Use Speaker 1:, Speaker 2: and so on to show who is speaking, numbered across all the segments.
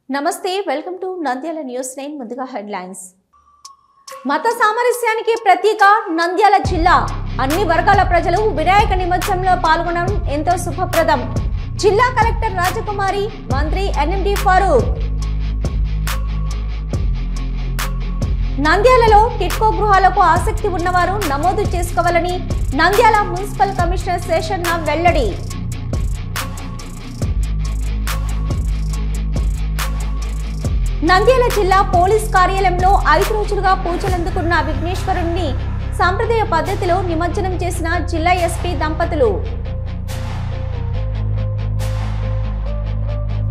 Speaker 1: నమస్తే welcome to Nandyal news 9 ముందుగా headlines మత సామరస్యానికి ప్రతీక నంద్యాల జిల్లా అన్ని వర్గాల ప్రజలు వినాయక నిమజ్జనంలో పాల్గొనడం ఎంతో శుభప్రదం జిల్లా కలెక్టర్ రాజకుమారి మంత్రి ఎన్ఎండి ఫారూక్ నంద్యాలలో టిట్కో గృహాలకు ఆసక్తి ఉన్నవారు నమోదు చేసుకోవాలని నంద్యాల మున్సిపల్ కమిషనర్ శేషన్న వెల్లడి నంద్యాల జిల్లా పోలీస్ కార్యాలయంలో 5 రోజులుగా పూజలందుకున్న విఘ్నేశ్వరుణ్ణి సాంప్రదాయ పద్ధతిలో నిమజ్జనం చేసిన జిల్లా ఎస్పీ దంపతులు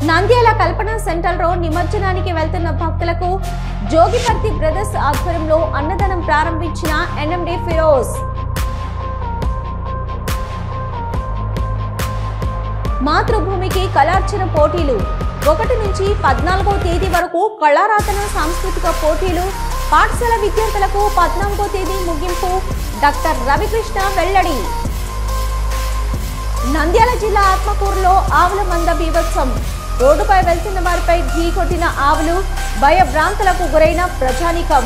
Speaker 1: నంద్యాల కల్పన సెంటర్లో నిమజ్జనానికి వెళ్తున్న భక్తులకు జోగిపర్తి బ్రదర్స్ ఆధ్వర్యంలో అన్నదానం ప్రారంభించిన ఎన్ఎండి ఫిరోజ్ మాతృభూమికి కళార్చన పోటీలు 1 నుంచి 14వ తేదీ వరకు కళారాధన సాంస్కృతిక పోటీలు పాఠశాల విద్యార్థులకు 14వ తేదీ ముగింపు డాక్టర్ రవికృష్ణ వెల్లడి నంద్యాల జిల్లా ఆత్మకూరులో ఆవుల మంద బీభత్సం రోడ్డుపై వెళ్తున్న వారిపై ఢీకొట్టిన ఆవులు భయభ్రాంతులకు గురైన ప్రజానీకం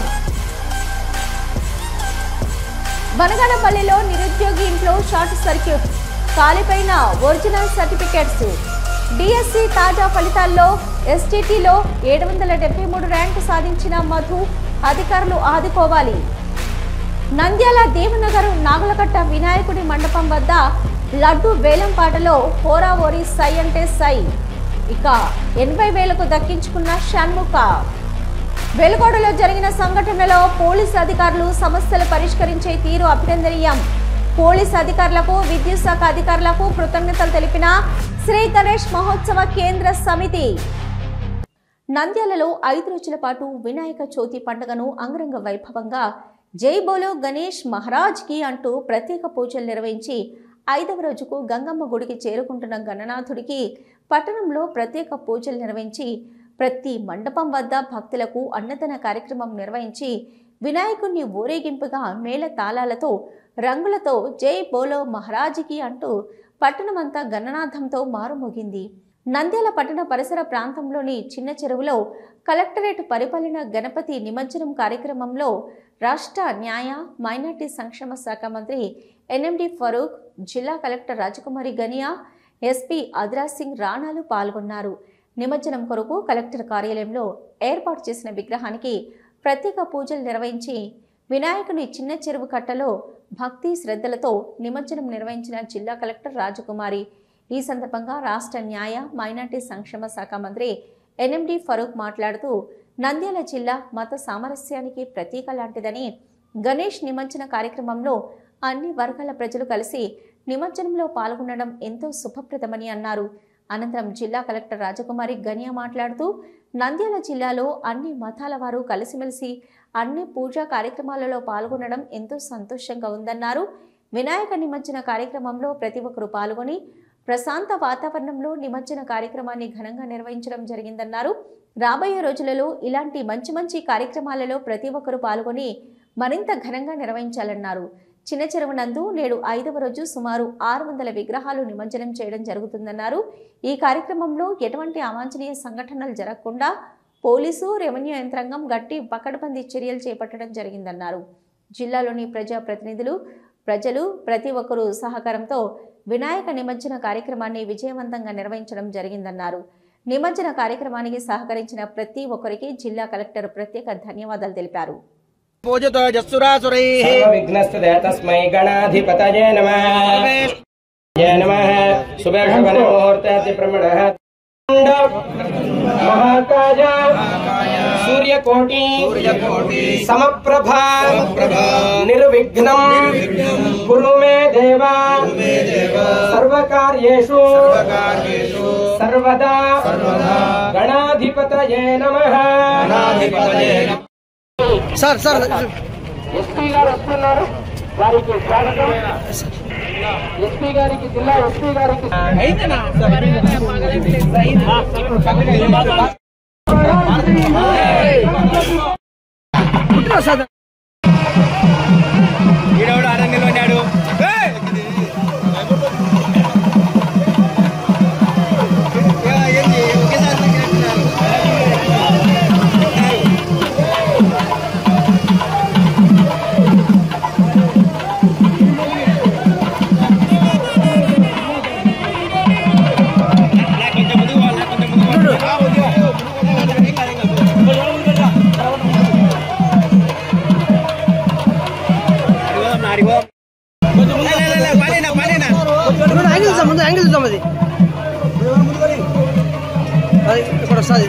Speaker 1: బనగానపల్లిలో నిరుద్యోగి ఇంట్లో షార్ట్ సర్క్యూట్ కాలిపైన ఒరిజినల్ సర్టిఫికెట్స్ డిఎస్సి తాజా ఫలితాల్లో ఎస్టీటీలో 773 ర్యాంకు సాధించిన మధు అధికారులు ఆదుకోవాలి నంద్యాల దేవనగర్ నాగులకట్ట వినాయకుడి మండపం వద్ద లడ్డు వేలంపాటలో హోరావోరి సై అంటే సై ఇక 80,000కు దక్కించుకున్న షణ్ముఖ వెలుగోడులో జరిగిన సంఘటనలో పోలీసు అధికారులు సమస్యలు పరిష్కరించే తీరు అభినందనీయం పోలీసు అధికారులకు విద్యుత్ శాఖ అధికారులకు కృతజ్ఞతలు తెలిపిన శ్రీ గణేష్ మహోత్సవ కేంద్ర సమితి నంద్యాలలో 5 రోజుల పాటు వినాయక చవితి పండుగను అంగరంగ వైభవంగా జై బోలో గణేష్ మహారాజ్ కి అంటూ ప్రత్యేక పూజలు నిర్వహించి 5వ రోజుకు గంగమ్మ గుడికి చేరుకుంటున్న గణనాథుడికి పట్టణంలో ప్రత్యేక పూజలు నిర్వహించి ప్రతి మండపం వద్ద భక్తులకు అన్నదాన కార్యక్రమం నిర్వహించి వినాయకుడిని ఊరేగింపుగా మేళ తాళాలతో రంగులతో జై బోలో మహారాజ్కి అంటూ పట్టణమంతా గణనాథంతో మారుమోగింది నంద్యాల పట్టణ పరిసర ప్రాంతంలోని చిన్న చెరువులో కలెక్టరేట్ పరిపాలన గణపతి నిమజ్జనం కార్యక్రమంలో రాష్ట్ర న్యాయ మైనార్టీ సంక్షేమ శాఖ మంత్రి ఎన్ఎండి ఫరూక్ జిల్లా కలెక్టర్ రాజకుమారి గనియా ఎస్పీ అద్రాజ్ సింగ్ రాణాలు పాల్గొన్నారు నిమజ్జనం కొరకు కలెక్టర్ కార్యాలయంలో ఏర్పాటు చేసిన విగ్రహానికి ప్రత్యేక పూజలు నిర్వహించి వినాయకుని చిన్న చెరువు కట్టలో భక్తి శ్రద్ధలతో నిమజ్జనం నిర్వహించిన జిల్లా కలెక్టర్ రాజకుమారి ఈ సందర్భంగా రాష్ట్ర న్యాయ మైనార్టీ సంక్షేమ శాఖ మంత్రి ఎన్ఎండి ఫరూక్ మాట్లాడుతూ నంద్యాల జిల్లా మత సామరస్యానికి ప్రతీక లాంటిదని గణేష్ నిమజ్జన కార్యక్రమంలో అన్ని వర్గాల ప్రజలు కలిసి నిమజ్జనంలో పాల్గొనడం ఎంతో శుభప్రదమని అన్నారు అనంతరం జిల్లా కలెక్టర్ రాజకుమారి గనియా మాట్లాడుతూ నంద్యాల జిల్లాలో అన్ని మతాల వారు కలిసిమెలిసి అన్ని పూజా కార్యక్రమాలలో పాల్గొనడం ఎంతో సంతోషంగా ఉందన్నారు వినాయక నిమజ్జన కార్యక్రమంలో ప్రతి ఒక్కరూ పాల్గొని ప్రశాంత వాతావరణంలో నిమజ్జన కార్యక్రమాన్ని ఘనంగా నిర్వహించడం జరిగిందన్నారు రాబోయే రోజులలో ఇలాంటి మంచి కార్యక్రమాలలో ప్రతి ఒక్కరూ పాల్గొని మరింత ఘనంగా నిర్వహించాలన్నారు చిన్న చెరువు నందు నేడు 5వ రోజు సుమారు 600 విగ్రహాలు నిమజ్జనం చేయడం జరుగుతుందన్నారు ఈ కార్యక్రమంలో ఎటువంటి అవాంఛనీయ సంఘటనలు జరగకుండా పోలీసు రెవెన్యూ యంత్రాంగం గట్టి పకడ్బందీ చర్యలు చేపట్టడం జరిగిందన్నారు జిల్లాలోని ప్రజాప్రతినిధులు ప్రజలు ప్రతి ఒక్కరూ సహకారంతో వినాయక నిమజ్జన కార్యక్రమాన్ని విజయవంతంగా నిర్వహించడం జరిగిందన్నారు నిమజ్జన కార్యక్రమానికి సహకరించిన ప్రతి ఒక్కరికి జిల్లా కలెక్టర్ ప్రత్యేక ధన్యవాదాలు తెలిపారు
Speaker 2: పూజతో జస్సురాసురైః
Speaker 3: విఘ్నస్తదే తస్మై గణాధిపతయే నమః జయ నమః శుభశుభన ముహూర్తాది బ్రహ్మణః మహాకాయ సూర్యకోటి సమప్రభా నిర్విఘ్నం కురు మే దేవ సర్వకార్యేషు సర్వదా గణాధిపతయే నమః
Speaker 2: సార్
Speaker 3: ఎస్పీ గారు వస్తున్నారు వారికి స్వాగతం ఎస్పీ గారికి జిల్లా ఎస్పీ గారికి
Speaker 2: ఈడోడు ఆనందంలో ఉన్నాడు ఒకేసారి ఇప్పుడు వస్తుంది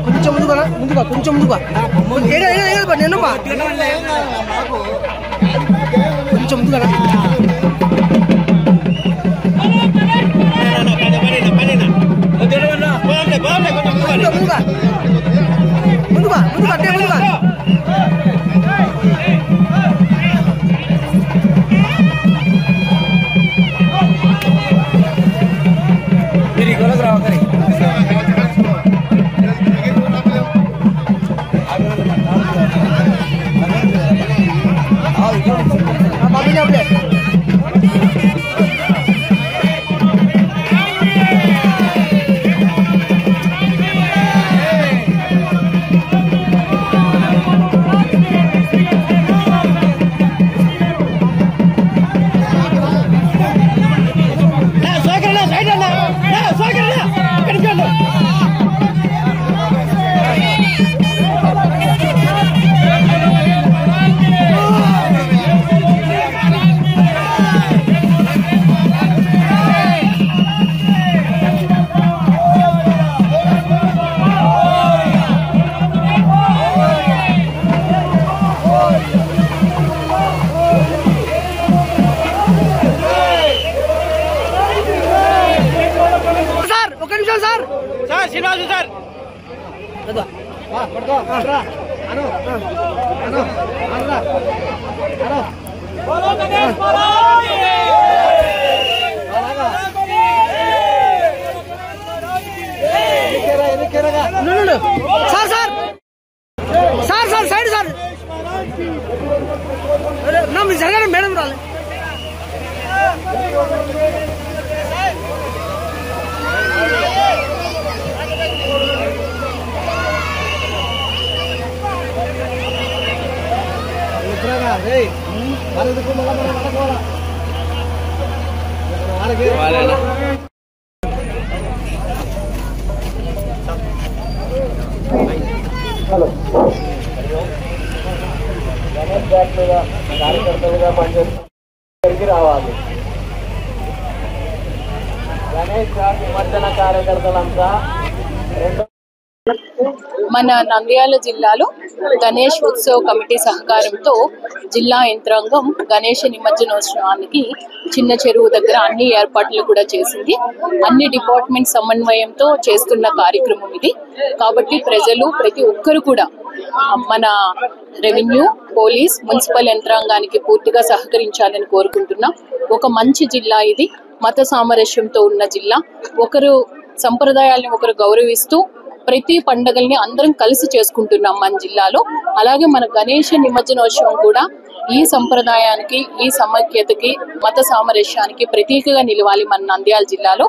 Speaker 2: కొంచెం ముందుగా కొంచెం ముందుగా నేను కొంచెం ముందుగా
Speaker 3: Srinivasu sir
Speaker 2: sir side sir మీరు జరగాలి మేడం రాలే
Speaker 3: కార్యకర్తలుగా పనిచేసి రావాలి. గణేష్ నిమజ్జన కార్యకర్తలంతా
Speaker 4: మన నంద్యాల జిల్లాలో గణేష్ ఉత్సవ్ కమిటీ సహకారంతో జిల్లా యంత్రాంగం గణేష నిమజ్జనోత్సవానికి చిన్న చెరువు దగ్గర అన్ని ఏర్పాట్లు కూడా చేసింది. అన్ని డిపార్ట్మెంట్ సమన్వయంతో చేస్తున్న కార్యక్రమం ఇది. కాబట్టి ప్రజలు ప్రతి ఒక్కరు కూడా మన రెవెన్యూ, పోలీస్, మున్సిపల్ యంత్రాంగానికి పూర్తిగా సహకరించాలని కోరుకుంటున్నాం. ఒక మంచి జిల్లా ఇది, మత సామరస్యంతో ఉన్న జిల్లా. ఒకరు సంప్రదాయాలను ఒకరు గౌరవిస్తూ ప్రతి పండుగల్ని అందరం కలిసి చేసుకుంటున్నాం మన జిల్లాలో. అలాగే మన గణేష నిమజ్జనోత్సవం కూడా ఈ సంప్రదాయానికి, ఈ సమైక్యతకి, మత సామరస్యానికి ప్రతీకగా నిలవాలి మన నంద్యాల జిల్లాలో.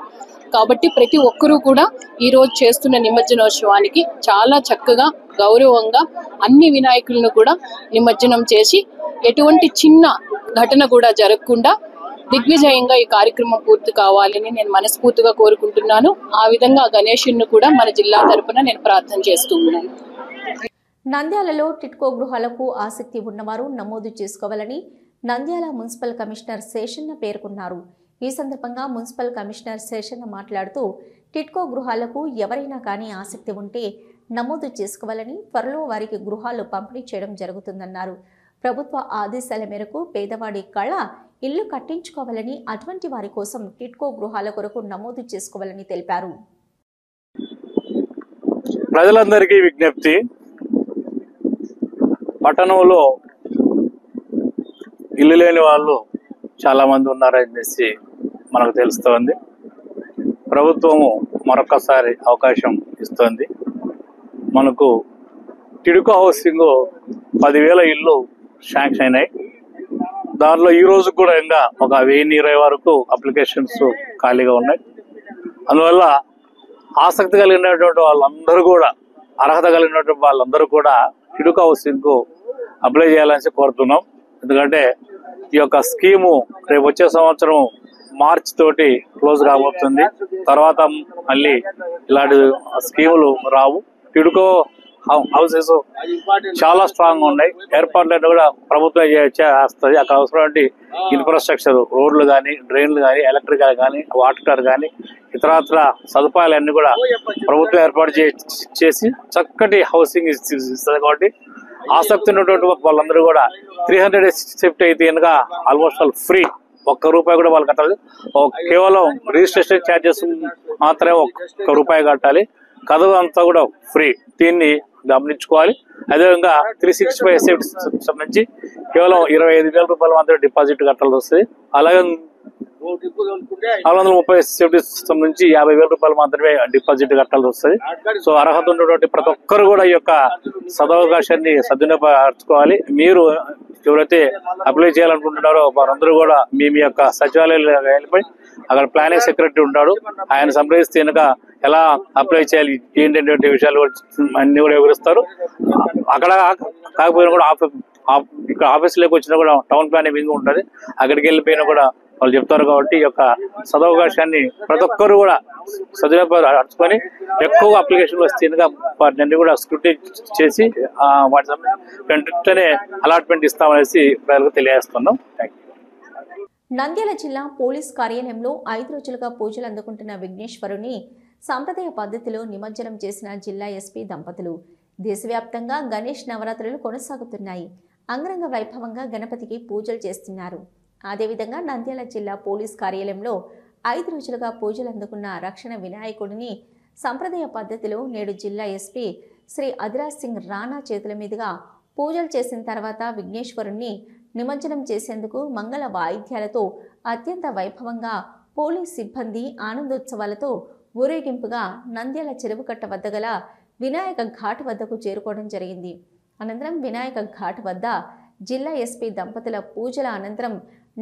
Speaker 4: కాబట్టి ప్రతి ఒక్కరూ కూడా ఈ రోజు చేస్తున్న నిమజ్జనోత్సవానికి చాలా చక్కగా, గౌరవంగా అన్ని వినాయకులను కూడా నిమజ్జనం చేసి ఎటువంటి చిన్న ఘటన కూడా జరగకుండా దిగ్విజయంగా ఈ కార్యక్రమం పూర్తి కావాలని నేను మనస్ఫూర్తిగా కోరుకుంటున్నాను. ఆ విధంగా గణేషుని కూడా మన జిల్లా తరపున నేను ప్రార్థన చేస్తూ ఉన్నాను.
Speaker 1: నంద్యాలలో టిట్కో గృహాలకు ఆసక్తి ఉన్నవారు నమోదు చేసుకోవాలని నంద్యాల మున్సిపల్ కమిషనర్ శేషన్న పేర్కొన్నారు. ఈ సందర్భంగా మున్సిపల్ కమిషనర్ శేషన్న మాట్లాడుతూ టిట్కో గృహాలకు ఎవరైనా కానీ ఆసక్తి ఉంటే నమోదు చేసుకోవాలని, త్వరలో వారికి గృహాలు పంపిణీ చేయడం జరుగుతుందన్నారు. ప్రభుత్వ ఆదేశాల మేరకు పేదవాడి కళ ఇల్లు కట్టించుకోవాలని, అటువంటి వారి కోసం టిట్కో గృహాల కొరకు నమోదు చేసుకోవాలని తెలిపారు.
Speaker 5: ప్రజలందరికీ విజ్ఞప్తి, పట్టణంలో ఇల్లు లేని వాళ్ళు చాలా మంది ఉన్నారనేసి మనకు తెలుస్తోంది. ప్రభుత్వము మరొకసారి అవకాశం ఇస్తోంది. మనకు టిడ్కో హౌసింగ్ 10,000 ఇల్లు శాంక్షన్ అయినాయి. దానిలో ఈ రోజు కూడా ఇంకా ఒక 1020 వరకు అప్లికేషన్స్ ఖాళీగా ఉన్నాయి. అందువల్ల ఆసక్తి కలిగినటువంటి వాళ్ళందరూ కూడా, అర్హత కలిగినటువంటి వాళ్ళందరూ కూడా టిడ్కో హౌసింగ్ కు అప్లై చేయాలని కోరుతున్నాం. ఎందుకంటే ఈ యొక్క స్కీము రేపు వచ్చే సంవత్సరం మార్చి తోటి క్లోజ్ కాబోతుంది. తర్వాత మళ్ళీ ఇలాంటి స్కీములు రావు. టిడ్కో హౌసెస్ చాలా స్ట్రాంగ్ ఉన్నాయి. ఏర్పాట్లన్నీ కూడా ప్రభుత్వం చేస్తుంది. అక్కడ అవసరమైన ఇన్ఫ్రాస్ట్రక్చర్, రోడ్లు కానీ, డ్రైన్లు కానీ, ఎలక్ట్రికల్ కానీ, వాటర్ కానీ, ఇతరత్ర సదుపాయాలన్నీ కూడా ప్రభుత్వం ఏర్పాటు చేసి చక్కటి హౌసింగ్ ఇస్తుంది. కాబట్టి ఆసక్తి ఉన్నటువంటి వాళ్ళందరూ కూడా 300 షిఫ్ట్ అయితే కనుక ఆల్మోస్ట్ ఆల్ ఫ్రీ, ₹1 కూడా వాళ్ళు కట్టాలి. కేవలం రిజిస్ట్రేషన్ ఛార్జెస్ మాత్రమే ₹1 కట్టాలి. కదవ అంతా కూడా ఫ్రీ. దీన్ని గమనించుకోవాలి. అదేవిధంగా 365 షిఫ్ట్స్ సంబంధించి కేవలం ₹25,000 మాత్రమే డిపాజిట్ కట్టాల్సి వస్తుంది. అలాగే 430 షిఫ్ట్స్ సంబంధించి ₹50,000 మాత్రమే డిపాజిట్ కట్టాల్సి వస్తుంది. సో అర్హత ఉన్నటువంటి ప్రతి ఒక్కరు కూడా ఈ యొక్క సదవకాశాన్ని సద్వినియోగపరచుకోవాలి. మీరు ఎవరైతే అప్లై చేయాలనుకుంటున్నారో వారందరూ కూడా మీ యొక్క సచివాలయంలో వెళ్ళిపోయి అక్కడ ప్లానింగ్ సెక్రటరీ ఉంటాడు, ఆయన సంప్రదిస్తే కనుక ఎలా అప్లై చేయాలి ఏంటంటే విషయాలు అన్ని కూడా వివరిస్తారు. అక్కడ కాకపోయినా కూడా ఇక్కడ ఆఫీసులోకి వచ్చినా కూడా టౌన్ ప్లానింగ్ వింగ్ ఉంటుంది, అక్కడికి వెళ్ళిపోయినా కూడా వాళ్ళు చెప్తారు. కాబట్టి ఈ యొక్క సదవకాశాన్ని ప్రతి ఒక్కరు కూడా సద్వినియోగపరచుకొని ఎక్కువ అప్లికేషన్లు వస్తే కనుక వాటిని కూడా స్క్రూటినీ చేసి వాటి వెంటనే అలాట్మెంట్ ఇస్తామనేసి ప్రజలకు తెలియజేస్తున్నాం. Thank you.
Speaker 1: నంద్యాల జిల్లా పోలీస్ కార్యాలయంలో 5 రోజులుగా పూజలు అందుకుంటున్న విఘ్నేశ్వరుని సాంప్రదాయ పద్ధతిలో నిమజ్జనం చేసిన జిల్లా ఎస్పీ దంపతులు. దేశవ్యాప్తంగా గణేష్ నవరాత్రులు కొనసాగుతున్నాయి. అంగరంగ వైభవంగా గణపతికి పూజలు చేస్తున్నారు. అదేవిధంగా నంద్యాల జిల్లా పోలీస్ కార్యాలయంలో 5 రోజులుగా పూజలు అందుకున్న రక్షణ వినాయకుడిని సంప్రదాయ పద్ధతిలో నేడు జిల్లా ఎస్పీ శ్రీ అదిరాజ్ సింగ్ రాణా చేతుల మీదుగా పూజలు చేసిన తర్వాత విఘ్నేశ్వరుణ్ణి నిమజ్జనం చేసేందుకు మంగళ వాయిద్యాలతో అత్యంత వైభవంగా పోలీస్ సిబ్బంది ఆనందోత్సవాలతో ఊరేగింపుగా నంద్యాల చెరువుకట్ట వద్ద గల వినాయక ఘాట్ వద్దకు చేరుకోవడం జరిగింది. అనంతరం వినాయక ఘాట్ వద్ద జిల్లా ఎస్పీ దంపతుల పూజల అనంతరం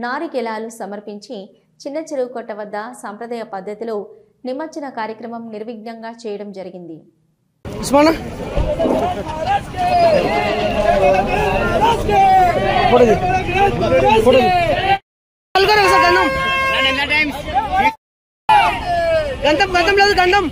Speaker 1: నారికెలాలు సమర్పించి చిన్న చెరువుకట్ట వద్ద సంప్రదాయ పద్ధతిలో నిమజ్జన కార్యక్రమం నిర్విఘ్నంగా చేయడం జరిగింది.
Speaker 2: గంధం లేదు గంధం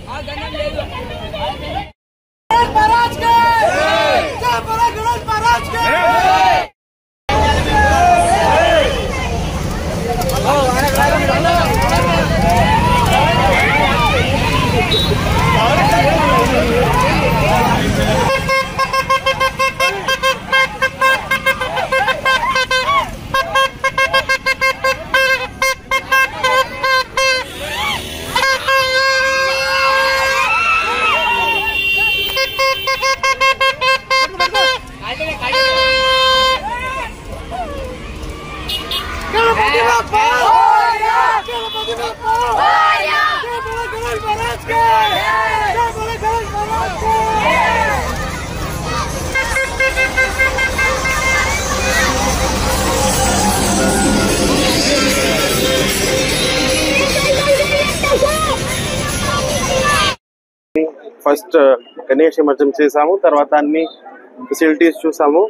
Speaker 6: ఫస్ట్ గణేష్ నిమజ్జనం చేసాము, తర్వాత అన్ని ఫెసిలిటీస్ చూసాము,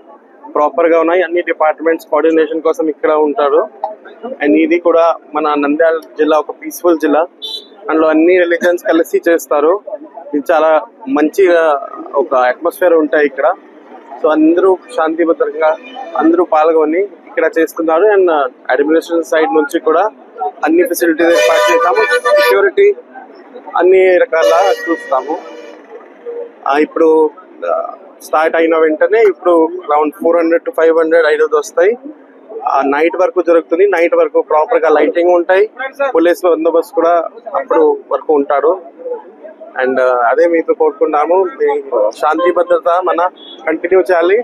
Speaker 6: ప్రాపర్ గా ఉన్నాయి. అన్ని డిపార్ట్మెంట్స్ కోఆర్డినేషన్ కోసం ఇక్కడ ఉంటారు. అండ్ ఇది కూడా మన నంద్యాల జిల్లా ఒక పీస్ఫుల్ జిల్లా, అందులో అన్ని రిలీజన్స్ కలిసి చేస్తారు. ఇది చాలా మంచి ఒక అట్మాస్ఫియర్ ఉంటాయి ఇక్కడ. సో అందరూ శాంతి భద్రంగా అందరూ పాల్గొని ఇక్కడ చేస్తున్నారు. అండ్ అడ్మినిస్ట్రేషన్ సైడ్ నుంచి కూడా అన్ని ఫెసిలిటీస్ ఏర్పాటు చేస్తాము, సెక్యూరిటీ అన్ని రకాల చూస్తాము. ఇప్పుడు స్టార్ట్ అయిన వెంటనే ఇప్పుడు అరౌండ్ 400 to 500 ఐడల్స్ వస్తాయి. నైట్ వరకు జరుగుతుంది. నైట్ వరకు ప్రాపర్ గా లైటింగ్ ఉంటాయి, పోలీస్ బందోబస్తు కూడా అప్పుడు వరకు ఉంటాడు. అండ్ అదే మీతో కోరుకున్నాము, శాంతి భద్రత మన కంటిన్యూ చేయాలి.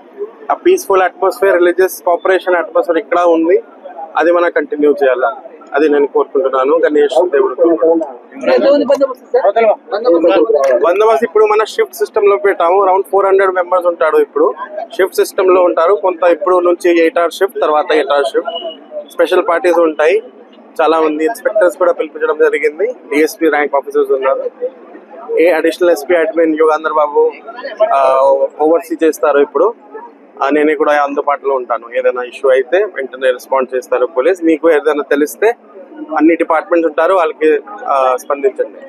Speaker 6: ఆ peaceful atmosphere, religious cooperation atmosphere ఇక్కడ ఉంది, అది మనం కంటిన్యూ చేయాలి. అది నేను కోరుకుంటున్నాను. గణేష్ దేవుడు బందోబస్తు ఇప్పుడు మన షిఫ్ట్ సిస్టమ్ లో పెట్టాము. అరౌండ్ 400 మెంబర్స్ ఉంటాడు. ఇప్పుడు షిఫ్ట్ సిస్టమ్ లో ఉంటారు. కొంత ఇప్పుడు నుంచి 8 hour షిఫ్ట్, తర్వాత 8 hour షిఫ్ట్. స్పెషల్ పార్టీస్ ఉంటాయి చాలా మంది. ఇన్స్పెక్టర్స్ కూడా పిలిపించడం జరిగింది. డిఎస్పీ ర్యాంక్ ఆఫీసర్స్ ఉన్నారు. అడిషనల్ ఎస్పీ అడ్మిన్ యుగాంధర్ బాబు ఓవర్సీ చేస్తారు. ఇప్పుడు నేను కూడా అందుబాటులో ఉంటాను. ఏదైనా ఇష్యూ అయితే వెంటనే రెస్పాండ్ చేస్తారు పోలీస్. మీకు ఏదైనా తెలిస్తే అన్ని డిపార్ట్మెంట్స్ ఉంటారు, వాళ్ళకి స్పందించండి.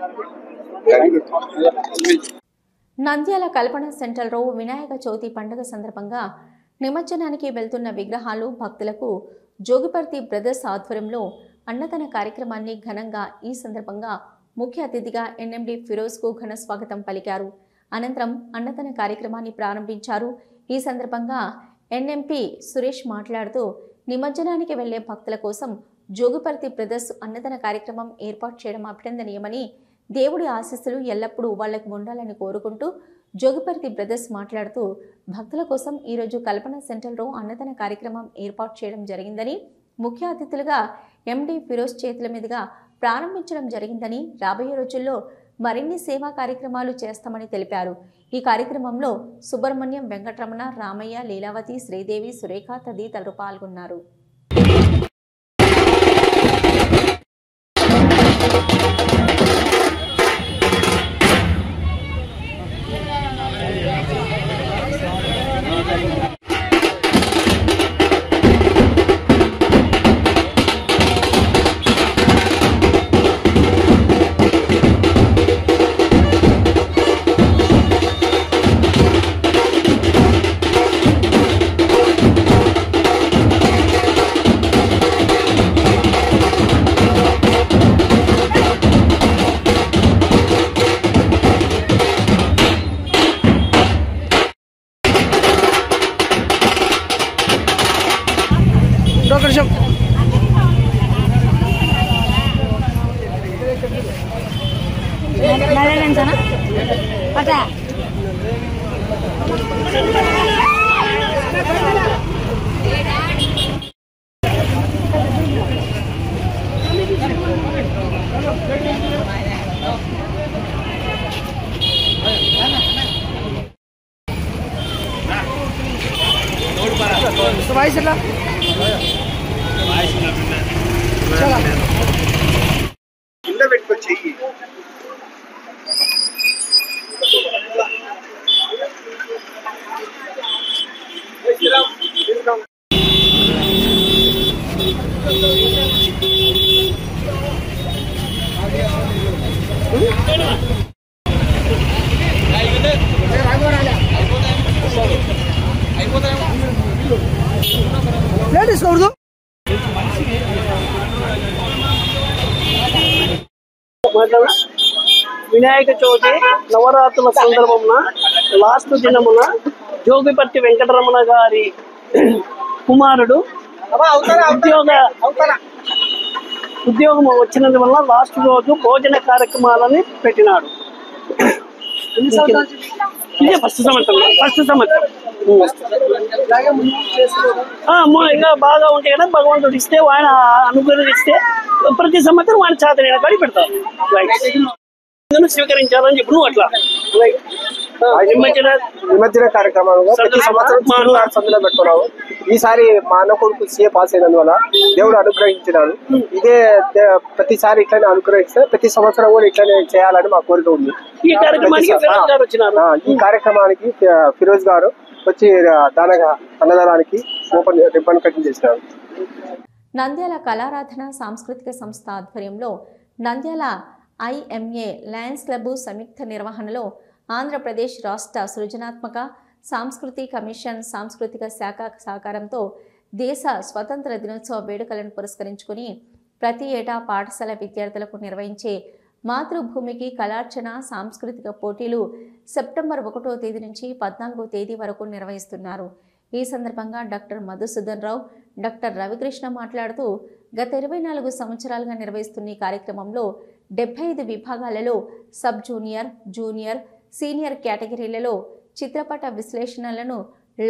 Speaker 1: నంద్యాల కల్పన సెంటర్లో వినాయక చవితి పండుగ సందర్భంగా నిమజ్జనానికి వెళ్తున్న విగ్రహాలు భక్తులకు జోగిపర్తి బ్రదర్స్ ఆధ్వర్యంలో అన్నదాన కార్యక్రమాన్ని ఘనంగా ఈ సందర్భంగా ముఖ్య అతిథిగా ఎన్ఎండి ఫిరోజ్కు ఘన స్వాగతం పలికారు. అనంతరం అన్నదాన కార్యక్రమాన్ని ప్రారంభించారు. ఈ సందర్భంగా ఎన్ఎంపీ సురేష్ మాట్లాడుతూ నిమజ్జనానికి వెళ్లే భక్తుల కోసం జోగిపర్తి బ్రదర్స్ అన్నదాన కార్యక్రమం ఏర్పాటు చేయడం అభినందనీయమని, దేవుడి ఆశీస్సులు ఎల్లప్పుడూ వాళ్లకు ఉండాలని కోరుకుంటూ జోగిపర్తి బ్రదర్స్ మాట్లాడుతూ భక్తుల కోసం ఈరోజు కల్పన సెంటర్లో అన్నదాన కార్యక్రమం ఏర్పాటు చేయడం జరిగిందని, ముఖ్య అతిథులుగా ఎండి ఫిరోజ్ చేతుల మీదుగా ప్రారంభించడం జరిగిందని, రాబోయే రోజుల్లో మరిన్ని సేవా కార్యక్రమాలు చేస్తామని తెలిపారు. ఈ కార్యక్రమంలో సుబ్రహ్మణ్యం, వెంకటరమణ, రామయ్య, లీలావతి, శ్రీదేవి, సురేఖ తదితరులు పాల్గొన్నారు.
Speaker 2: వినాయక చవితి నవరాత్రుల సందర్భమున లాస్ట్ దినమున జోగిపర్తి వెంకటరమణ గారి కుమారుడు ఉద్యోగం వచ్చినందు వల్ల లాస్ట్ రోజు భోజన కార్యక్రమాలని పెట్టినాడు. ఇదే ఫస్ట్ సంవత్సరం ఇంకా బాగా ఉంటే కదా భగవంతుడు ఇస్తే ఆయన అనుగ్రహిస్తే ప్రతి సంవత్సరం ఆయన చాతనైన కాడి పెడతారు. స్వీకరించాలని చెప్పి నువ్వు అట్లా
Speaker 7: నిమజ్జన కార్యక్రమంలో ప్రతి సంవత్సరం పెట్టుకున్నావు. ఈసారి మా అన్న కొడుకు సీఏ పాస్ అయినందువల్ల దేవుడు అనుగ్రహించినాడు. ఇదే ప్రతిసారి ఇట్లనే అనుగ్రహిస్తే ప్రతి సంవత్సరం కూడా ఇట్లనే చేయాలని మా కోరిక ఉంది. ఈ కార్యక్రమానికి ఫిరోజ్ గారు వచ్చి అన్నదానానికి ఓపెన్ రిబ్బన్ కటింగ్ చేసినారు.
Speaker 1: నంద్యాల కళారాధన సాంస్కృతిక సంస్థ ఆధ్వర్యంలో నంద్యాల ఐఎంఏ లయన్స్ క్లబ్ సంయుక్త నిర్వహణలో ఆంధ్రప్రదేశ్ రాష్ట్ర సృజనాత్మక సాంస్కృతి కమిషన్ సాంస్కృతిక శాఖ సహకారంతో దేశ స్వతంత్ర దినోత్సవ వేడుకలను పురస్కరించుకుని ప్రతి ఏటా పాఠశాల విద్యార్థులకు నిర్వహించే మాతృభూమికి కళార్చన సాంస్కృతిక పోటీలు సెప్టెంబర్ 1వ తేదీ నుంచి 14వ తేదీ వరకు నిర్వహిస్తున్నారు. ఈ సందర్భంగా డాక్టర్ మధుసూదన్ రావు, డాక్టర్ రవికృష్ణ మాట్లాడుతూ గత 24 సంవత్సరాలుగా నిర్వహిస్తున్న ఈ కార్యక్రమంలో 75 విభాగాలలో సబ్ జూనియర్, జూనియర్, సీనియర్ కేటగిరీలలో చిత్రపట విశ్లేషణలను,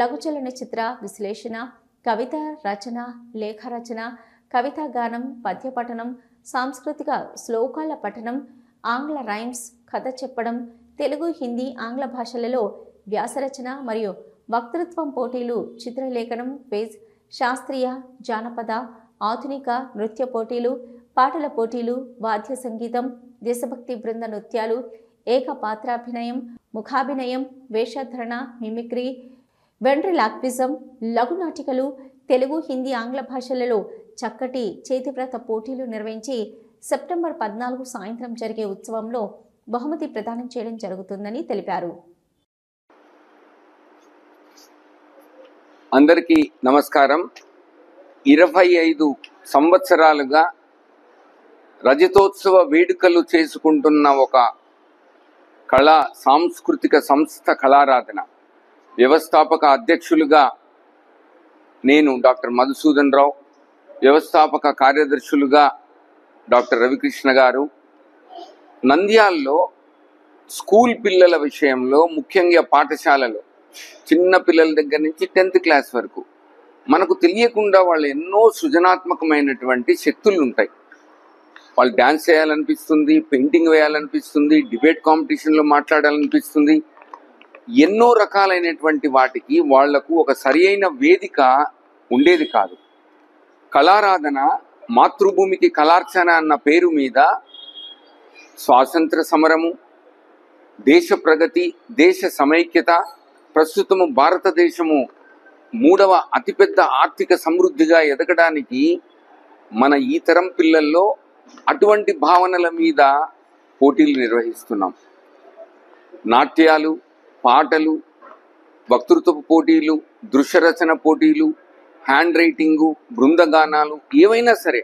Speaker 1: లఘుచలన చిత్ర విశ్లేషణ, కవిత రచన, లేఖ రచన, కవితా గానం, పద్యపఠనం, సాంస్కృతిక శ్లోకాల పఠనం, ఆంగ్ల రైమ్స్, కథ చెప్పడం, తెలుగు, హిందీ, ఆంగ్ల భాషలలో వ్యాసరచన మరియు వక్తృత్వం పోటీలు, చిత్రలేఖనం, క్విజ్, శాస్త్రీయ, జానపద, ఆధునిక నృత్య పోటీలు, పాటల పోటీలు, వాద్య సంగీతం, దేశభక్తి బృంద నృత్యాలు, ఏకపాత్రాభినయం, ముఖాభినయం, వేషధరణ, మిమిక్రీ, వెంట్రిలాక్విజం, లఘునాటికలు, తెలుగు, హిందీ, ఆంగ్ల భాషలలో చక్కటి చేతివ్రత పోటీలు నిర్వహించి సెప్టెంబర్ 14 సాయంత్రం జరిగే ఉత్సవంలో బహుమతి ప్రదానం చేయడం జరుగుతుందని తెలిపారు.
Speaker 8: అందరికీ నమస్కారం. 25 సంవత్సరాలుగా రజతోత్సవ వేడుకలు చేసుకుంటున్న ఒక కళా సాంస్కృతిక సంస్థ కళారాధన వ్యవస్థాపక అధ్యక్షులుగా నేను డాక్టర్ మధుసూదన్ రావు, వ్యవస్థాపక కార్యదర్శులుగా డాక్టర్ రవికృష్ణ గారు. నంద్యాలలో స్కూల్ పిల్లల విషయంలో, ముఖ్యంగా పాఠశాలలో చిన్న పిల్లల దగ్గర నుంచి 10th క్లాస్ వరకు మనకు తెలియకుండా వాళ్ళు ఎన్నో సృజనాత్మకమైనటువంటి శక్తులు ఉంటాయి. వాళ్ళు డ్యాన్స్ చేయాలనిపిస్తుంది, పెయింటింగ్ వేయాలనిపిస్తుంది, డిబేట్ కాంపిటీషన్లో మాట్లాడాలనిపిస్తుంది. ఎన్నో రకాలైనటువంటి వాటికి వాళ్లకు ఒక సరి అయిన వేదిక ఉండేది కాదు. కళారాధన మాతృభూమికి కళార్చన అన్న పేరు మీద స్వాతంత్ర సమరము, దేశ ప్రగతి, దేశ సమైక్యత, ప్రస్తుతము భారతదేశము 3వ అతిపెద్ద ఆర్థిక సమృద్ధిగా ఎదగడానికి మన ఈ తరం పిల్లల్లో అటువంటి భావనల మీద పోటీలు నిర్వహిస్తున్నాం. నాట్యాలు, పాటలు, వక్తృత్వ పోటీలు, దృశ్యరచన పోటీలు, హ్యాండ్ రైటింగు, బృందగానాలు, ఏవైనా సరే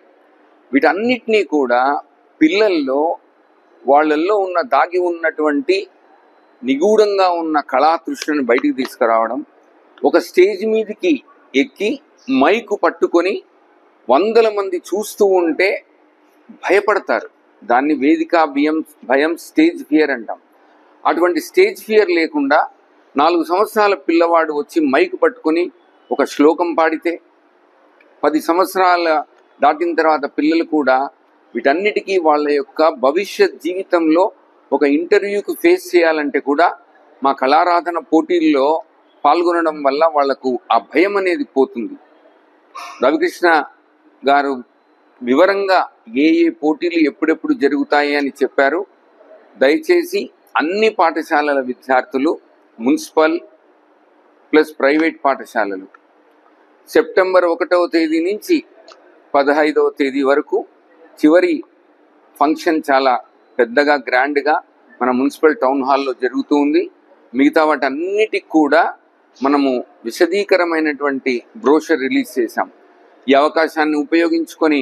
Speaker 8: వీటన్నిటినీ కూడా పిల్లల్లో వాళ్ళల్లో ఉన్న దాగి ఉన్నటువంటి నిగూఢంగా ఉన్న కళాతృష్ణను బయటికి తీసుకురావడం, ఒక స్టేజ్ మీదకి ఎక్కి మైకు పట్టుకొని 100 మంది చూస్తూ ఉంటే భయపడతారు. దాన్ని వేదిక భయం, స్టేజ్ ఫియర్ అంటాం. అటువంటి స్టేజ్ ఫియర్ లేకుండా 4 సంవత్సరాల పిల్లవాడు వచ్చి మైకు పట్టుకొని ఒక శ్లోకం పాడితే, 10 సంవత్సరాల దాటిన తర్వాత పిల్లలు కూడా వీటన్నిటికీ వాళ్ళ యొక్క భవిష్యత్ జీవితంలో ఒక ఇంటర్వ్యూకి ఫేస్ చేయాలంటే కూడా మా కళారాధన పోటీల్లో పాల్గొనడం వల్ల వాళ్లకు ఆ భయం అనేది పోతుంది. రవికృష్ణ గారు వివరంగా ఏ పోటీలు ఎప్పుడెప్పుడు జరుగుతాయి అని చెప్పారు. దయచేసి అన్ని పాఠశాలల విద్యార్థులు, మున్సిపల్ ప్లస్ ప్రైవేట్ పాఠశాలలు సెప్టెంబర్ 1వ తేదీ నుంచి 15వ తేదీ వరకు చివరి ఫంక్షన్ చాలా పెద్దగా గ్రాండ్గా మన మున్సిపల్ టౌన్ హాల్లో జరుగుతూ ఉంది. మిగతా వాటన్నిటికి కూడా మనము విశదీకరమైనటువంటి బ్రోషర్ రిలీజ్ చేశాం. ఈ అవకాశాన్ని ఉపయోగించుకొని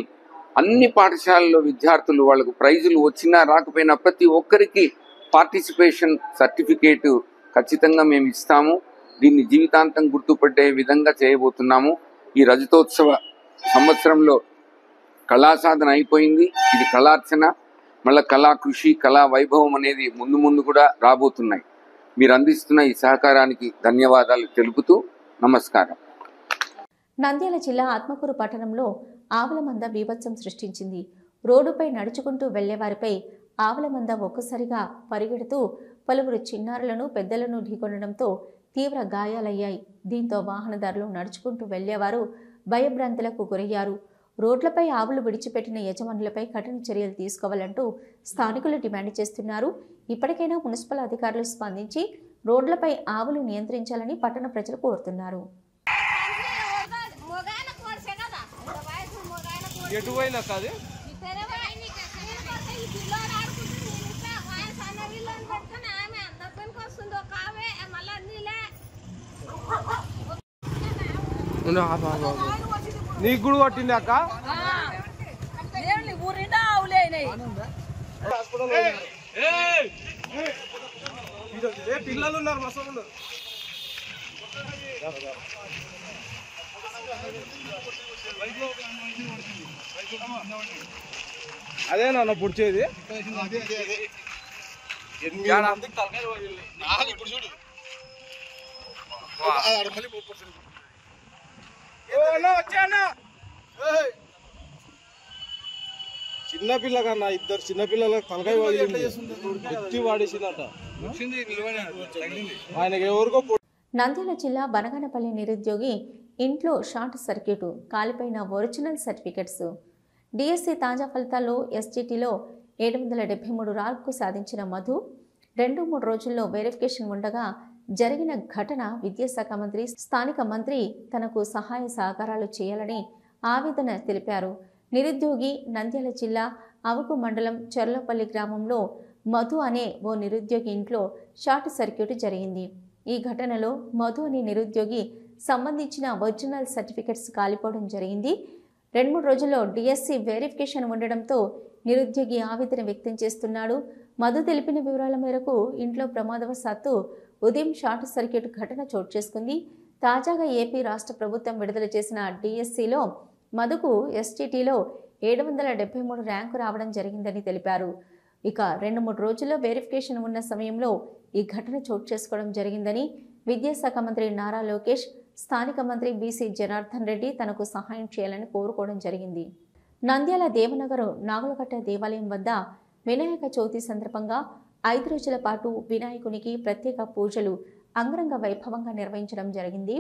Speaker 8: అన్ని పాఠశాలల్లో విద్యార్థులు వాళ్ళకు ప్రైజులు వచ్చినా రాకపోయినా ప్రతి ఒక్కరికి పార్టిసిపేషన్ సర్టిఫికేటు ఖచ్చితంగా మేము ఇస్తాము. దీన్ని జీవితాంతం గుర్తుపట్టే విధంగా చేయబోతున్నాము. ఈ రజతోత్సవ సంవత్సరంలో కళా సాధన అయిపోయింది. ఇది కళార్చన, మళ్ళీ కళాకృషి, కళా వైభవం అనేది ముందు కూడా రాబోతున్నాయి. మీరు అందిస్తున్న ఈ సహకారానికి ధన్యవాదాలు తెలుపుతూ నమస్కారం.
Speaker 1: నంద్యాల జిల్లా ఆత్మకూరు పట్టణంలో ఆవుల మంద బీభత్సం సృష్టించింది. రోడ్డుపై నడుచుకుంటూ వెళ్లేవారిపై ఆవుల మంద ఒక్కసారిగా పరిగెడుతూ పలువురు చిన్నారులను, పెద్దలను ఢీకొనడంతో తీవ్ర గాయాలయ్యాయి. దీంతో వాహనదారులు, నడుచుకుంటూ వెళ్లేవారు భయభ్రాంతులకు గురయ్యారు. రోడ్లపై ఆవులు విడిచిపెట్టిన యజమానులపై కఠిన చర్యలు తీసుకోవాలంటూ స్థానికులు డిమాండ్ చేస్తున్నారు. ఇప్పటికైనా మున్సిపల్ అధికారులు స్పందించి రోడ్లపై ఆవులు నియంత్రించాలని పట్టణ ప్రజలు కోరుతున్నారు.
Speaker 3: నీకు కూడా కొట్టింది అక్క. పిల్లలు ఉన్నారు, మస్తు ఉన్నారు. అదే నాన్న పుడిచేది. చిన్నపిల్ల కన్నా 2 చిన్నపిల్లలకు తలకాయ ఎత్తి వాడేసిందట. ఆయనకి ఎవరికో.
Speaker 1: నంద్యాల జిల్లా బనగానపల్లి నిరుద్యోగి ఇంట్లో షార్ట్ సర్క్యూట్, కాలిపోయిన ఒరిజినల్ సర్టిఫికెట్స్. డిఎస్సి తాజా ఫలితాల్లో ఎస్జిటిలో 773 ర్యాంకు సాధించిన మధు 2-3 రోజుల్లో వెరిఫికేషన్ ఉండగా జరిగిన ఘటన విద్యాశాఖ మంత్రి, స్థానిక మంత్రి తనకు సహాయ సహకారాలు చేయాలని ఆవేదన తెలిపారు. నిరుద్యోగి నంద్యాల జిల్లా అవుకు మండలం చెర్లపల్లి గ్రామంలో మధు అనే ఓ నిరుద్యోగి ఇంట్లో షార్ట్ సర్క్యూట్ జరిగింది. ఈ ఘటనలో మధు అనే నిరుద్యోగి సంబంధించిన ఒరిజినల్ సర్టిఫికెట్స్ కాలిపోవడం జరిగింది. 2-3 రోజుల్లో డిఎస్సి వెరిఫికేషన్ ఉండడంతో నిరుద్యోగి ఆవేదన వ్యక్తం చేస్తున్నాడు. మధు తెలిపిన వివరాల మేరకు ఇంట్లో ప్రమాదవశాత్తు ఉదయం షార్ట్ సర్క్యూట్ ఘటన చోటు చేసుకుంది. తాజాగా ఏపీ రాష్ట్ర ప్రభుత్వం విడుదల చేసిన డిఎస్సిలో మధుకు ఎస్టీటీలో 773 ర్యాంకు రావడం జరిగిందని తెలిపారు. ఇక 2-3 రోజుల్లో వెరిఫికేషన్ ఉన్న సమయంలో ఈ ఘటన చోటు చేసుకోవడం జరిగిందని విద్యాశాఖ మంత్రి నారా లోకేష్, స్థానిక మంత్రి బీసీ జనార్దన్ రెడ్డి తనకు సహాయం చేయాలని కోరుకోవడం జరిగింది. నంద్యాల దేవనగర్ నాగులకట్ట దేవాలయం వద్ద వినాయక చవితి సందర్భంగా 5 రోజుల పాటు వినాయకునికి ప్రత్యేక పూజలు అంగరంగ వైభవంగా నిర్వహించడం జరిగింది.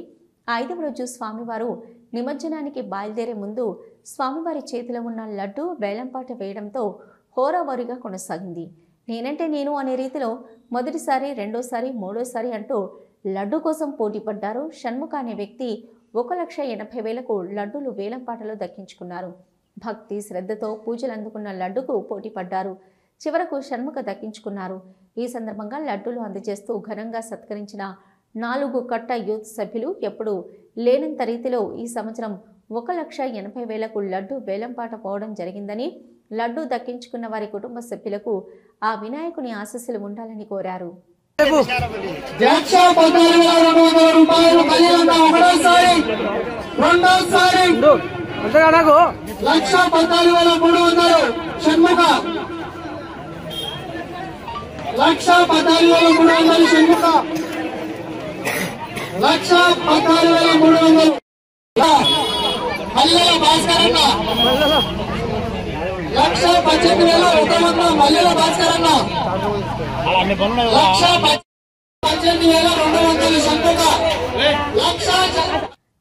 Speaker 1: 5వ రోజు స్వామివారు నిమజ్జనానికి బయలుదేరే ముందు స్వామివారి చేతిలో ఉన్న లడ్డు వేలంపాట వేయడంతో హోరావారీగా కొనసాగింది. నేనంటే నేను అనే రీతిలో మొదటిసారి, రెండోసారి, మూడోసారి అంటూ లడ్డు కోసం పోటీ పడ్డారు. షణ్ముఖ అనే వ్యక్తి 1,80,000కు లడ్డూలు వేలంపాటలో దక్కించుకున్నారు. భక్తి శ్రద్ధతో పూజలు అందుకున్న లడ్డుకు పోటీ పడ్డారు. చివరకు షణ్ముఖ దక్కించుకున్నారు. ఈ సందర్భంగా లడ్డూలు అందజేస్తూ ఘనంగా సత్కరించిన 4 కట్ట యూత్ సభ్యులు ఎప్పుడు లేనంత రీతిలో ఈ సంవత్సరం 1,80,000కు లడ్డు వేలంపాట పోవడం జరిగిందని, లడ్డు దక్కించుకున్న వారి కుటుంబ సభ్యులకు ఆ వినాయకుని ఆశీస్సులు ఉండాలని కోరారు.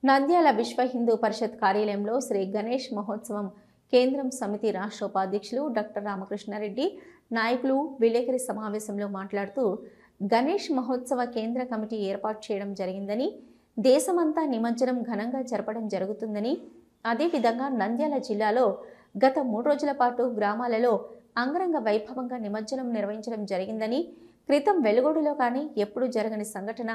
Speaker 1: నంద్యాల విశ్వ హిందూ పరిషత్ కార్యాలయంలో శ్రీ గణేష్ మహోత్సవం కేంద్రం సమితి రాష్ట్ర ఉపాధ్యక్షులు డాక్టర్ రామకృష్ణారెడ్డి నాయకులు విలేకరి సమావేశంలో మాట్లాడుతూ గణేష్ మహోత్సవ కేంద్ర కమిటీ ఏర్పాటు చేయడం జరిగిందని, దేశమంతా నిమజ్జనం ఘనంగా జరపడం జరుగుతుందని, అదేవిధంగా నంద్యాల జిల్లాలో గత 3 రోజుల పాటు గ్రామాలలో అంగరంగ వైభవంగా నిమజ్జనం నిర్వహించడం జరిగిందని, క్రితం వెలుగోడులో కానీ ఎప్పుడూ జరగని సంఘటన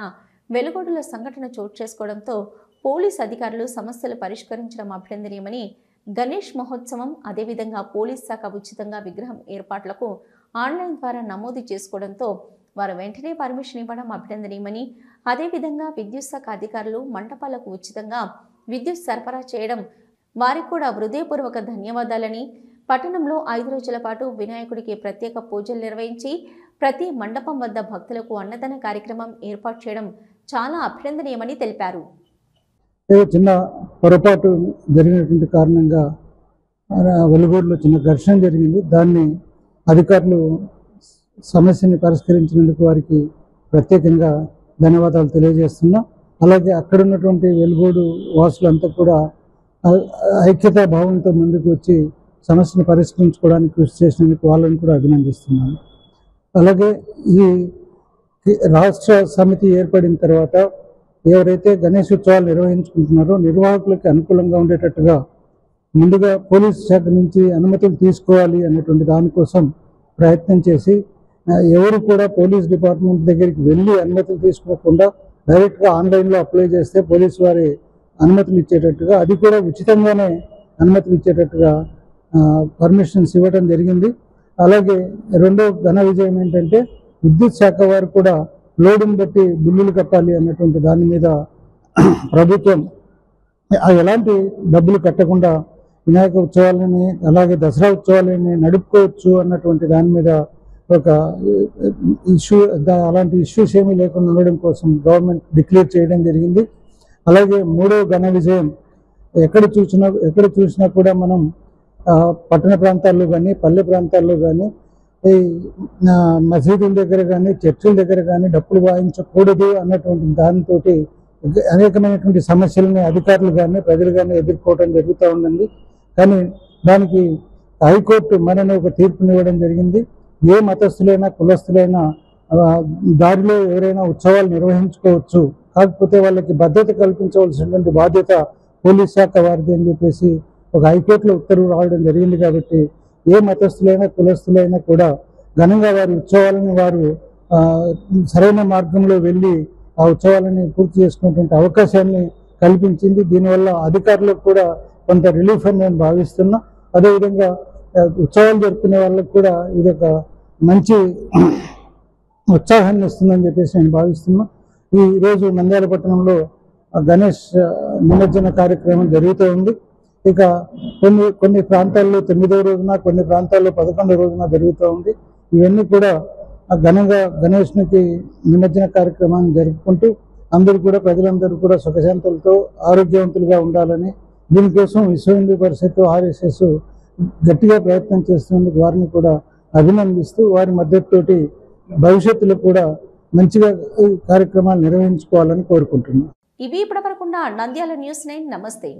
Speaker 1: వెలుగోడులో సంఘటన చోటు చేసుకోవడంతో పోలీస్ అధికారులు సమస్యలు పరిష్కరించడం అభినందనీయమని, గణేష్ మహోత్సవం అదేవిధంగా పోలీస్ శాఖ ఉచితంగా విగ్రహం ఏర్పాట్లకు ఆన్లైన్ ద్వారా నమోదు చేసుకోవడంతో వారు వెంటనే పర్మిషన్ ఇవ్వడం అభినందనీయమని, అదేవిధంగా విద్యుత్ శాఖ అధికారులు మంటపాలకు ఉచితంగా విద్యుత్ సరఫరా చేయడం వారికి కూడా హృదయపూర్వక ధన్యవాదాలని, పట్టణంలో 5 రోజుల పాటు వినాయకుడికి ప్రత్యేక పూజలు నిర్వహించి ప్రతి మండపం వద్ద భక్తులకు అన్నదాన కార్యక్రమం ఏర్పాటు చేయడం చాలా అభినందనీయమని తెలిపారు.
Speaker 9: చిన్న పొరపాటు జరిగినటువంటి కారణంగా వెలుగోడులో చిన్న ఘర్షణ జరిగింది. దాన్ని అధికారులు సమస్యని పరిష్కరించినందుకు వారికి ప్రత్యేకంగా ధన్యవాదాలు తెలియజేస్తున్నా. అలాగే అక్కడ ఉన్నటువంటి వెలుగోడు వాసులంతా కూడా ఐక్యతా భావంతో ముందుకు వచ్చి సమస్యను పరిష్కరించుకోవడానికి కృషి చేసినందుకు వాళ్ళని కూడా అభినందిస్తున్నాను. అలాగే ఈ రాష్ట్ర సమితి ఏర్పడిన తర్వాత ఎవరైతే గణేష్ ఉత్సవాలు నిర్వహించుకుంటున్నారో నిర్వాహకులకి అనుకూలంగా ఉండేటట్టుగా ముందుగా పోలీస్ శాఖ నుంచి అనుమతులు తీసుకోవాలి అనేటువంటి దానికోసం ప్రయత్నం చేసి ఎవరు కూడా పోలీస్ డిపార్ట్మెంట్ దగ్గరికి వెళ్ళి అనుమతులు తీసుకోకుండా డైరెక్ట్గా ఆన్లైన్లో అప్లై చేస్తే పోలీసు వారి అనుమతులు ఇచ్చేటట్టుగా, అది కూడా ఉచితంగానే అనుమతులు ఇచ్చేటట్టుగా పర్మిషన్స్ ఇవ్వడం జరిగింది. అలాగే రెండో ఘన విజయం ఏంటంటే విద్యుత్ శాఖ వారు కూడా లోడును బట్టి బిల్లులు కట్టాలి అన్నటువంటి దాని మీద ప్రభుత్వం ఎలాంటి డబ్బులు కట్టకుండా వినాయక ఉత్సవాలని అలాగే దసరా ఉత్సవాలని నడుపుకోవచ్చు అన్నటువంటి దాని మీద ఒక ఇష్యూ, అలాంటి ఇష్యూస్ ఏమీ లేకుండా ఉండడం కోసం గవర్నమెంట్ డిక్లేర్ చేయడం జరిగింది. అలాగే మూడో ఘన విజయం, ఎక్కడ చూసినా కూడా మనం పట్టణ ప్రాంతాల్లో కానీ పల్లె ప్రాంతాల్లో కానీ ఈ మసీదుల దగ్గర కానీ చర్చిల దగ్గర కానీ డప్పులు వాయించకూడదు అన్నటువంటి దానితో అనేకమైనటువంటి సమస్యలని అధికారులు కానీ ప్రజలు కానీ ఎదుర్కోవడం జరుగుతూ ఉందండి. కానీ దానికి హైకోర్టు మనని ఒక తీర్పునివ్వడం జరిగింది. ఏ మతస్థులైనా కులస్థులైనా దారిలో ఎవరైనా ఉత్సవాలు నిర్వహించుకోవచ్చు, కాకపోతే వాళ్ళకి భద్రత కల్పించవలసినటువంటి బాధ్యత పోలీస్ శాఖ వారిది అని చెప్పేసి ఒక హైకోర్టులో ఉత్తర్వు రావడం జరిగింది. కాబట్టి ఏ మతస్థులైనా కులస్థులైనా కూడా ఘనంగా వారి ఉత్సవాలను వారు సరైన మార్గంలో వెళ్ళి ఆ ఉత్సవాలని పూర్తి చేసుకునేటువంటి అవకాశాన్ని కల్పించింది. దీనివల్ల అధికారులకు కూడా కొంత రిలీఫ్ అని నేను భావిస్తున్నా. అదేవిధంగా ఉత్సవాలు జరుపుకునే వాళ్ళకు కూడా ఇదొక మంచి ఉత్సాహాన్ని ఇస్తుందని చెప్పేసి నేను భావిస్తున్నా. ఈరోజు నంద్యాల పట్టణంలో గణేష్ నిమజ్జన కార్యక్రమం జరుగుతూ ఉంది. ఇక కొన్ని ప్రాంతాల్లో 9వ రోజున, కొన్ని ప్రాంతాల్లో 11వ రోజున జరుగుతూ ఉంది. ఇవన్నీ కూడా ఘనంగా గణేష్నికి నిమజ్జన కార్యక్రమాన్ని జరుపుకుంటూ అందరూ కూడా ప్రజలందరూ కూడా సుఖశాంతులతో ఆరోగ్యవంతులుగా ఉండాలని, దీనికోసం విశ్వ హిందూ పరిషత్ ఆర్ఎస్ఎస్ గట్టిగా ప్రయత్నం చేస్తున్నందుకు వారిని కూడా అభినందిస్తూ వారి మద్దతుతోటి భవిష్యత్తులో కూడా మంచిగా ఈ కార్యక్రమాలు నిర్వహించుకోవాలని కోరుకుంటున్నాను.
Speaker 1: ఇవి ఇప్పటివరకున్న నంద్యాల న్యూస్ 9. నమస్తే.